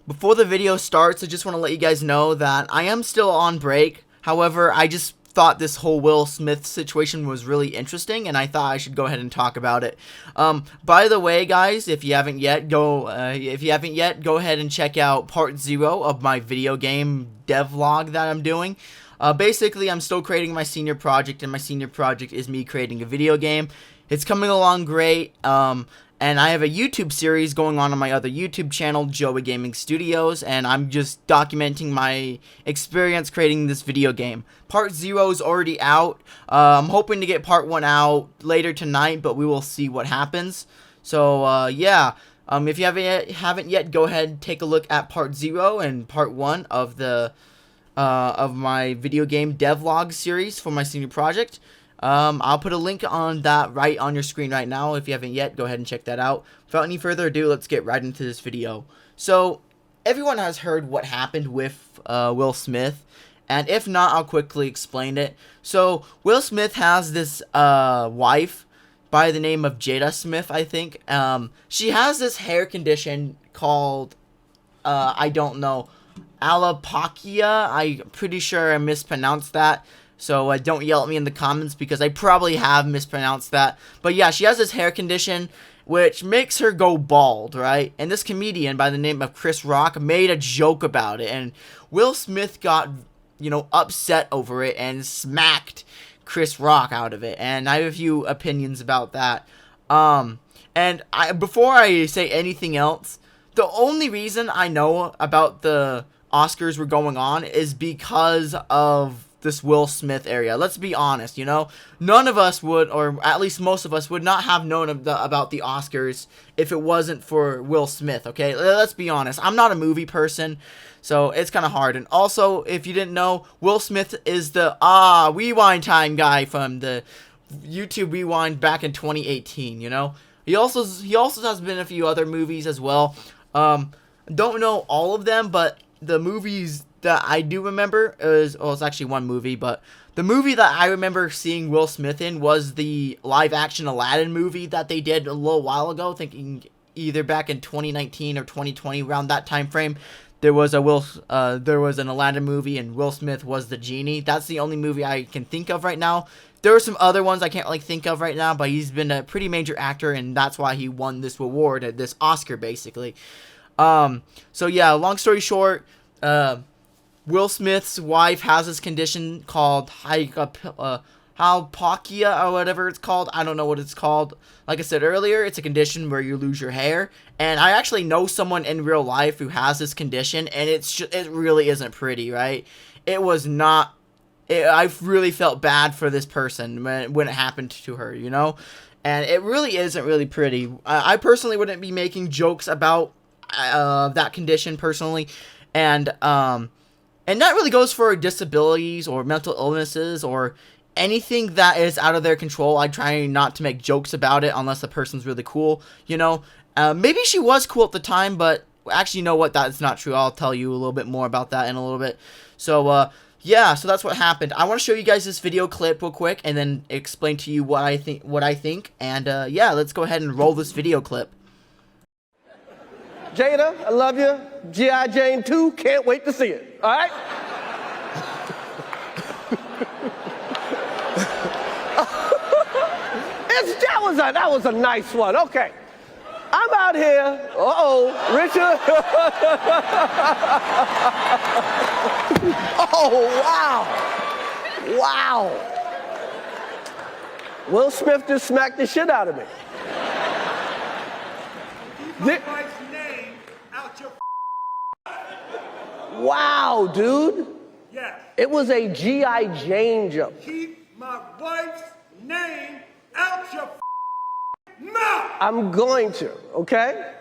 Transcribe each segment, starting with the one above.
Before the video starts, I just want to let you guys know that I am still on break. However, I just thought this whole Will Smith situation was really interesting, and I thought I should go ahead and talk about it. By the way, guys, if you haven't yet, go ahead and check out part 0 of my video game devlog that I'm doing. Basically, I'm still creating my senior project, and my senior project is me creating a video game. It's coming along great. And I have a YouTube series going on my other YouTube channel, Joey Gaming Studios, and I'm just documenting my experience creating this video game. Part 0 is already out. I'm hoping to get part 1 out later tonight, but we will see what happens. So, yeah. If you haven't yet, go ahead and take a look at part 0 and part 1 of the of my video game devlog series for my senior project. I'll put a link on that right on your screen right now. If you haven't yet, go ahead and check that out. Without any further ado, let's get right into this video. So, everyone has heard what happened with Will Smith, and if not, I'll quickly explain it. So, Will Smith has this wife by the name of Jada Smith, I think. She has this hair condition called, I don't know, alopecia. I'm pretty sure I mispronounced that. So don't yell at me in the comments because I probably have mispronounced that. But yeah, she has this hair condition which makes her go bald, right? And this comedian by the name of Chris Rock made a joke about it. And Will Smith got, upset over it and smacked Chris Rock out of it. And I have a few opinions about that. Before I say anything else, the only reason I know about the Oscars were going on is because of this Will Smith area. Let's be honest, none of us would, or at least most of us would not have known about the Oscars if it wasn't for Will Smith, okay? Let's be honest. I'm not a movie person, so it's kind of hard. And also, if you didn't know, Will Smith is the Rewind Time guy from the YouTube Rewind back in 2018, He also has been in a few other movies as well. Don't know all of them, but the movies that I do remember it's actually one movie, but the movie that I remember seeing Will Smith in was the live-action Aladdin movie that they did a little while ago, thinking either back in 2019 or 2020, around that time frame. There was an Aladdin movie, and Will Smith was the genie. That's the only movie I can think of right now. There are some other ones I can't really think of right now, but he's been a pretty major actor, and that's why he won this award, this Oscar, basically. So yeah, long story short, Will Smith's wife has this condition called alopecia or whatever it's called. I don't know what it's called. Like I said earlier, it's a condition where you lose your hair. And I actually know someone in real life who has this condition, and it really isn't pretty, right? It was not. I really felt bad for this person when it happened to her, And it really isn't really pretty. I personally wouldn't be making jokes about that condition personally, and that really goes for disabilities or mental illnesses or anything that is out of their control. I try not to make jokes about it unless the person's really cool, Maybe she was cool at the time, but actually, you know what? That's not true. I'll tell you a little bit more about that in a little bit. So, yeah, so that's what happened. I want to show you guys this video clip real quick and then explain to you what I think. And, yeah, let's go ahead and roll this video clip. Jada, I love you. G.I. Jane 2, can't wait to see it. All right? that was a nice one. Okay. I'm out here. Richard. Oh, wow. Wow. Will Smith just smacked the shit out of me. Wow, dude. Yes. It was a G.I. Jane joke. Keep my wife's name out your mouth. I'm going to, okay?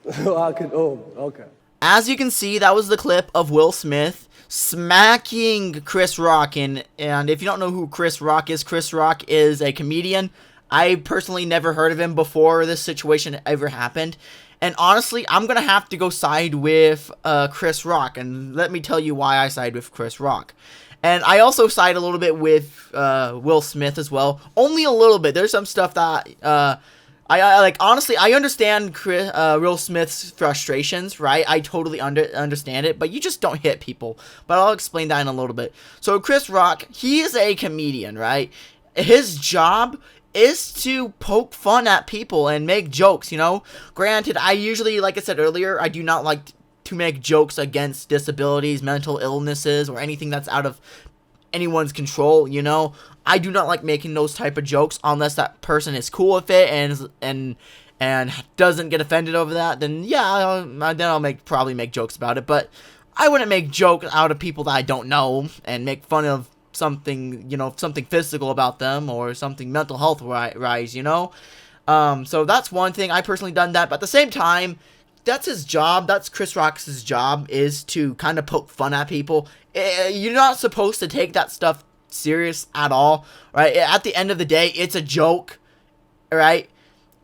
Okay. As you can see, that was the clip of Will Smith smacking Chris Rock. And if you don't know who Chris Rock is a comedian. I personally never heard of him before this situation ever happened. And honestly, I'm going to have to go side with Chris Rock. And let me tell you why I side with Chris Rock. And I also side a little bit with Will Smith as well. Only a little bit. There's some stuff that I like, honestly, I understand Will Smith's frustrations, right? I totally understand it, but you just don't hit people. But I'll explain that in a little bit. So Chris Rock, he is a comedian, right? His job is to poke fun at people and make jokes, you know? Granted, I usually, like I said earlier, I do not like to make jokes against disabilities, mental illnesses, or anything that's out of anyone's control, you know? I do not like making those type of jokes unless that person is cool with it and doesn't get offended over that. Then yeah, I'll probably make jokes about it. But I wouldn't make jokes out of people that I don't know and make fun of something, you know, something physical about them or something mental health wise, you know. So that's one thing. I personally done that, but at the same time, that's his job. That's Chris Rock's job, is to kind of poke fun at people. You're not supposed to take that stuff serious at all, right? At the end of the day, it's a joke, right?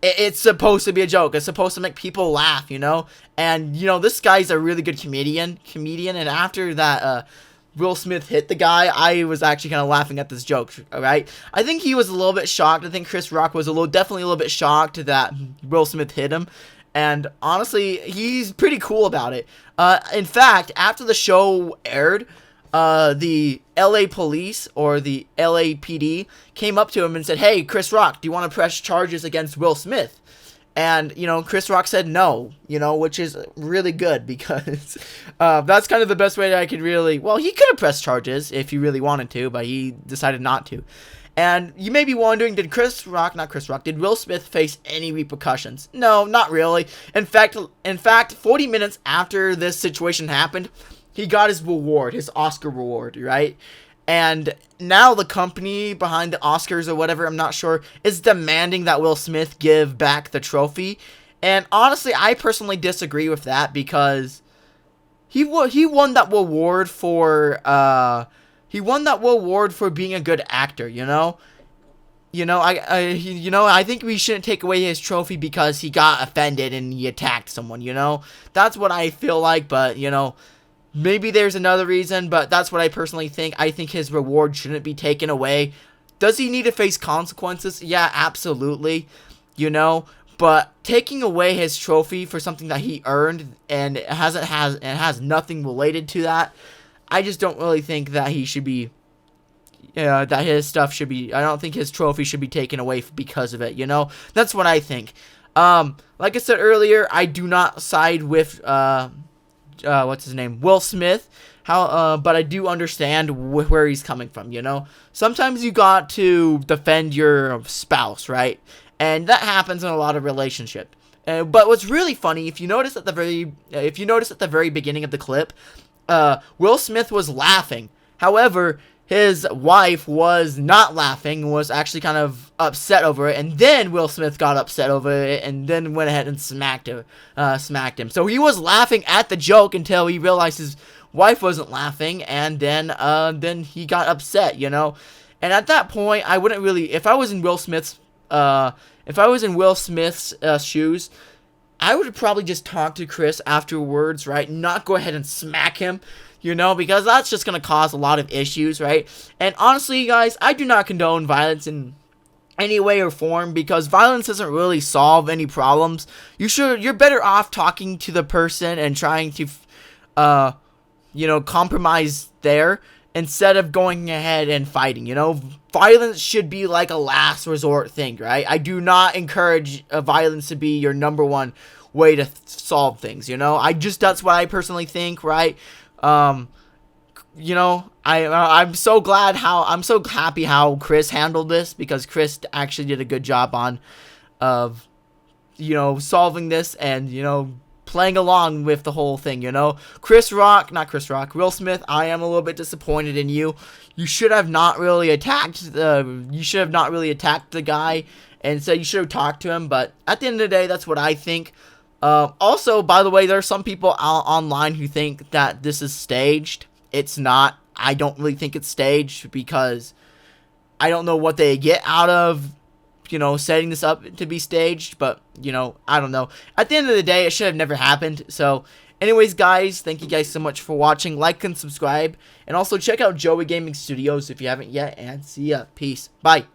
It's supposed to be a joke. It's supposed to make people laugh, you know? And, you know, this guy's a really good comedian, and after that, Will Smith hit the guy, I was actually kind of laughing at this joke, alright? I think he was a little bit shocked. I think Chris Rock was definitely a little bit shocked that Will Smith hit him. And honestly, he's pretty cool about it. In fact, after the show aired, the LA police, or the LAPD, came up to him and said, "Hey, Chris Rock, do you want to press charges against Will Smith?" And, you know, Chris Rock said no, you know, which is really good, because that's kind of the best way that I could really... Well, he could have pressed charges if he really wanted to, but he decided not to. And you may be wondering, did Will Smith face any repercussions? No, not really. In fact, 40 minutes after this situation happened, he got his reward, his Oscar reward, right? And now the company behind the Oscars, or whatever, I'm not sure, is demanding that Will Smith give back the trophy. And honestly, I personally disagree with that, because he won that reward for being a good actor, you know? I think we shouldn't take away his trophy because he got offended and he attacked someone, you know? That's what I feel like, but, you know, maybe there's another reason, but that's what I personally think. I think his reward shouldn't be taken away. Does he need to face consequences? Yeah, absolutely, you know? But taking away his trophy for something that he earned and has nothing related to that, I just don't really think that he should be, that his stuff should be, I don't think his trophy should be taken away because of it, you know? That's what I think. Like I said earlier, I do not side with, what's his name? Will Smith. But I do understand where he's coming from, you know? Sometimes you got to defend your spouse, right? And that happens in a lot of relationships. But what's really funny, if you notice at the very beginning of the clip, Will Smith was laughing. However, his wife was not laughing, was actually kind of upset over it, and then Will Smith got upset over it, and then went ahead and smacked him. So he was laughing at the joke until he realized his wife wasn't laughing, and then he got upset, you know. And at that point, I wouldn't really, if I was in Will Smith's shoes, I would probably just talk to Chris afterwards, right? Not go ahead and smack him, you know, because that's just going to cause a lot of issues, right? And honestly, guys, I do not condone violence in any way or form, because violence doesn't really solve any problems. You're better off talking to the person and trying to, compromise there, instead of going ahead and fighting, you know? Violence should be like a last resort thing, right? I do not encourage violence to be your number one way to solve things, you know? That's what I personally think, right? I'm so happy how Chris handled this, because Chris actually did a good job solving this and, playing along with the whole thing, you know? Will Smith, I am a little bit disappointed in you. You should have not really attacked the guy, and so you should have talked to him, but at the end of the day, that's what I think. Also, by the way, there are some people online who think that this is staged. It's not. I don't really think it's staged, because I don't know what they get out of, setting this up to be staged, but, I don't know. At the end of the day, it should have never happened. So, anyways, guys, thank you guys so much for watching. Like and subscribe, and also check out Joey Gaming Studios if you haven't yet, and see ya. Peace. Bye.